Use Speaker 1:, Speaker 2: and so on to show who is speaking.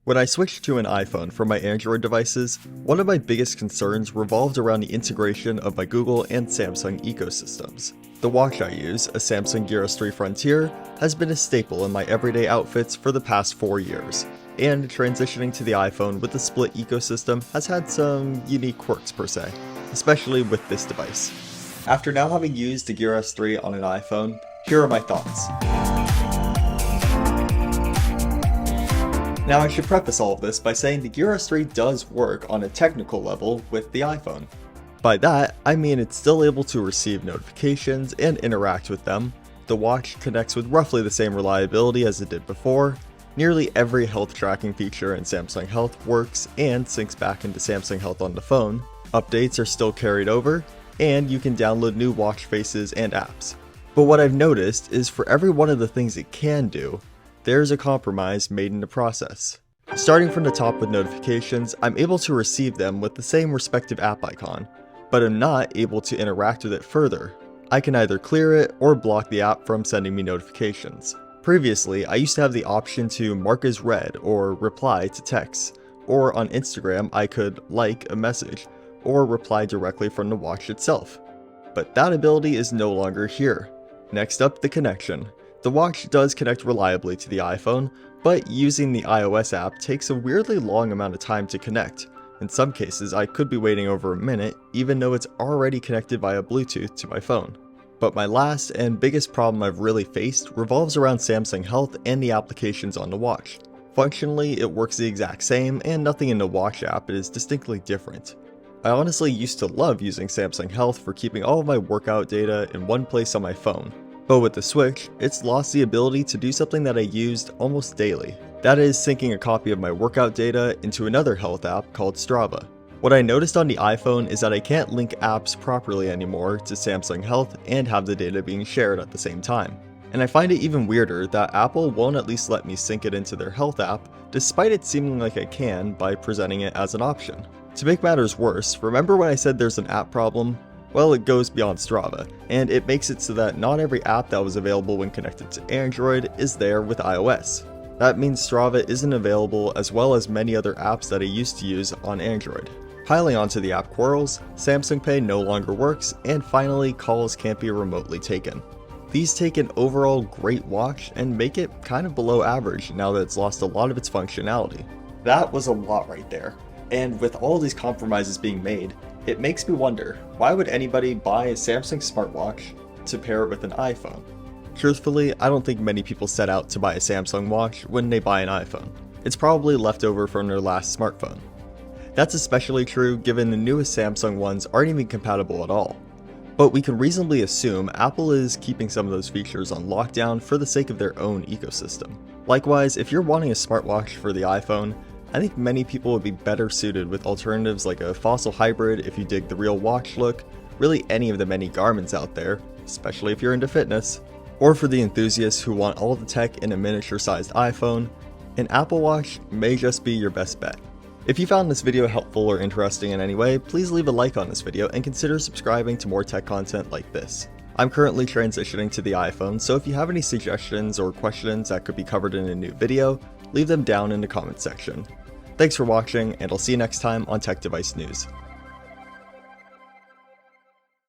Speaker 1: When I switched to an iPhone from my Android devices, one of my biggest concerns revolved around the integration of my Google and Samsung ecosystems. The watch I use, a Samsung Gear S3 Frontier, has been a staple in my everyday outfits for the past 4 years, and transitioning to the iPhone with the split ecosystem has had some unique quirks per se, especially with this device. After now having used the Gear S3 on an iPhone, here are my thoughts. Now I should preface all of this by saying the Gear S3 does work on a technical level with the iPhone. By that, I mean it's still able to receive notifications and interact with them. The watch connects with roughly the same reliability as it did before. Nearly every health tracking feature in Samsung Health works and syncs back into Samsung Health on the phone. Updates are still carried over, and you can download new watch faces and apps. But what I've noticed is for every one of the things it can do, there's a compromise made in the process. Starting from the top with notifications, I'm able to receive them with the same respective app icon, but I'm not able to interact with it further. I can either clear it or block the app from sending me notifications. Previously, I used to have the option to mark as read or reply to texts, or on Instagram I could like a message or reply directly from the watch itself. But that ability is no longer here. Next up, the connection. The watch does connect reliably to the iPhone, but using the iOS app takes a weirdly long amount of time to connect. In some cases, I could be waiting over a minute, even though it's already connected via Bluetooth to my phone. But my last and biggest problem I've really faced revolves around Samsung Health and the applications on the watch. Functionally, it works the exact same, and nothing in the watch app is distinctly different. I honestly used to love using Samsung Health for keeping all of my workout data in one place on my phone. But with the Switch, it's lost the ability to do something that I used almost daily. That is syncing a copy of my workout data into another health app called Strava. What I noticed on the iPhone is that I can't link apps properly anymore to Samsung Health and have the data being shared at the same time. And I find it even weirder that Apple won't at least let me sync it into their health app, despite it seeming like I can by presenting it as an option. To make matters worse, remember when I said there's an app problem? Well, it goes beyond Strava, and it makes it so that not every app that was available when connected to Android is there with iOS. That means Strava isn't available, as well as many other apps that I used to use on Android. Piling onto the app quarrels, Samsung Pay no longer works, and finally calls can't be remotely taken. These take an overall great watch and make it kind of below average now that it's lost a lot of its functionality. That was a lot right there. And with all these compromises being made, it makes me wonder, why would anybody buy a Samsung Smartwatch to pair it with an iPhone? Truthfully, I don't think many people set out to buy a Samsung watch when they buy an iPhone. It's probably left over from their last smartphone. That's especially true given the newest Samsung ones aren't even compatible at all. But we can reasonably assume Apple is keeping some of those features on lockdown for the sake of their own ecosystem. Likewise, if you're wanting a smartwatch for the iPhone, I think many people would be better suited with alternatives like a Fossil Hybrid if you dig the real watch look, really any of the many Garmins out there, especially if you're into fitness. Or for the enthusiasts who want all the tech in a miniature-sized iPhone, an Apple Watch may just be your best bet. If you found this video helpful or interesting in any way, please leave a like on this video and consider subscribing to more tech content like this. I'm currently transitioning to the iPhone, so if you have any suggestions or questions that could be covered in a new video, leave them down in the comments section. Thanks for watching, and I'll see you next time on Tech Device News.